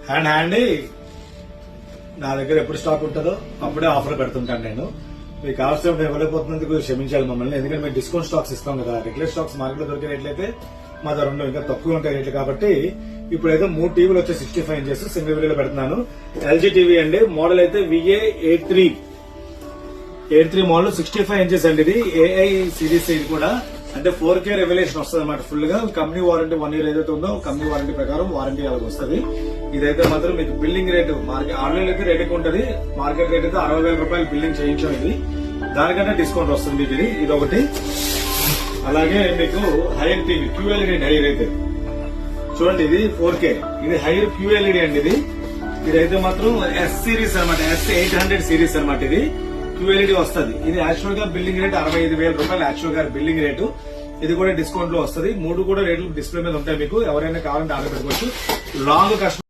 Hand నా దగ్గర ఎప్పుడు స్టాక్ ఉంటుందో అప్పుడే ఆఫర్ పెడుతుంటాను నేను. మీకు కావాల్సిన ఇవ్వలేకపోతున్నందుకు క్షమించాలి మమ్మల్ని, ఎందుకంటే మేము డిస్కౌంట్ స్టాక్స్ ఇస్తాం కదా. రెగ్యులర్ స్టాక్స్ మార్కెట్ లో దొరికే రేట్లయితే మా దగ్గర ఉండవు, ఇంకా తక్కువ ఉంటాయి రేట్లు. కాబట్టి ఇప్పుడైతే 3 టీవీలు వచ్చే 65 ఇంచెస్ సింగిల్ వీడియోలో పెడుతున్నాను. ఎల్జీ టీవీ అండి, మోడల్ అయితే VA83 మోడల్ 65 ఇంచెస్ అండి. ఇది AI సిరీస్, ఇది కూడా అంటే 4K రెవల్యూషన్ వస్తుంది అనమాట. ఫుల్ గా కంపెనీ వారంటీ 1 year ఏదైతే ఉందో కంపెనీ వారంటీ ప్రకారం వారంటీ అలాగే వస్తుంది. ఇదైతే మాత్రం మీకు బిల్లింగ్ రేటు మార్కెట్ ఆన్లైన్ అయితే రేట్ ఎక్కువ ఉంటుంది, మార్కెట్ రేట్ అయితే 60,000 రూపాయలు బిల్లింగ్ చేయించాం. ఇది దానికంటే డిస్కౌంట్ వస్తుంది మీకు. ఇది ఒకటి. అలాగే మీకు హైర్ టీవీ QLED హైర్ అయితే చూడండి, ఇది 4K, ఇది హైర్ QLED అండి. ఇదైతే మాత్రం S సిరీస్ అనమాట, S800 సిరీస్ అనమాట. ఇది QLED వస్తుంది. ఇది యాక్చువల్ గా బిల్లింగ్ రేట్ 65,000 రూపాయలు యాక్చువల్ గా బిల్లింగ్ రేటు. ఇది కూడా డిస్కౌంట్ లో వస్తుంది. 3 కూడా రేట్లు డిస్ప్లే మీద ఉంటాయి. మీకు ఎవరైనా కావాలంటే ఆర్డర్ పెట్టుకోవచ్చు. Long customer